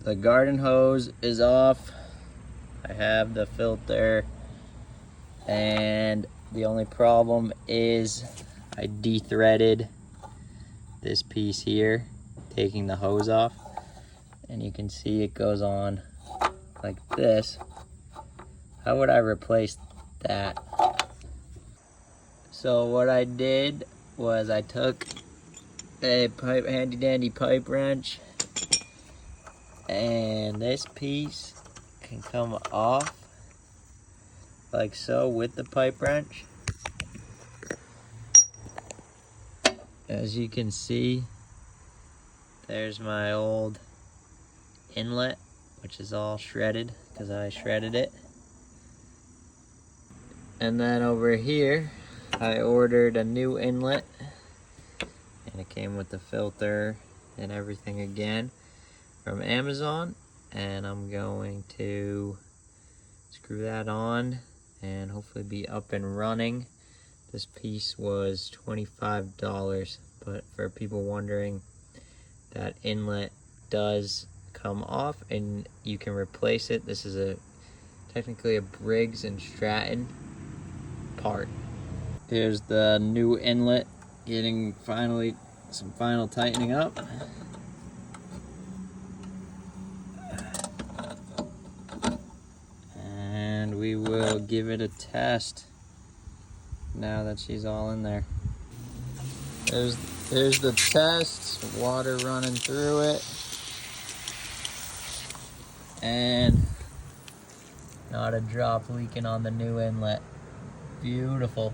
The garden hose is off. I have the filter, and the only problem is I de-threaded this piece here, taking the hose off, and you can see it goes on like this. How would I replace that? So what I did was I took a handy dandy pipe wrench, and this piece can come off like so with the pipe wrench. As you can see, there's my old inlet, which is all shredded because I shredded it. And then over here, I ordered a new inlet, and it came with the filter and everything again from Amazon. And I'm going to screw that on and hopefully be up and running. This piece was $25, but for people wondering, that inlet does come off and you can replace it. This is technically a Briggs and Stratton part. Here's the new inlet getting some final tightening up. And we will give it a test now that she's all in there. There's the test, water running through it, and not a drop leaking on the new inlet. Beautiful.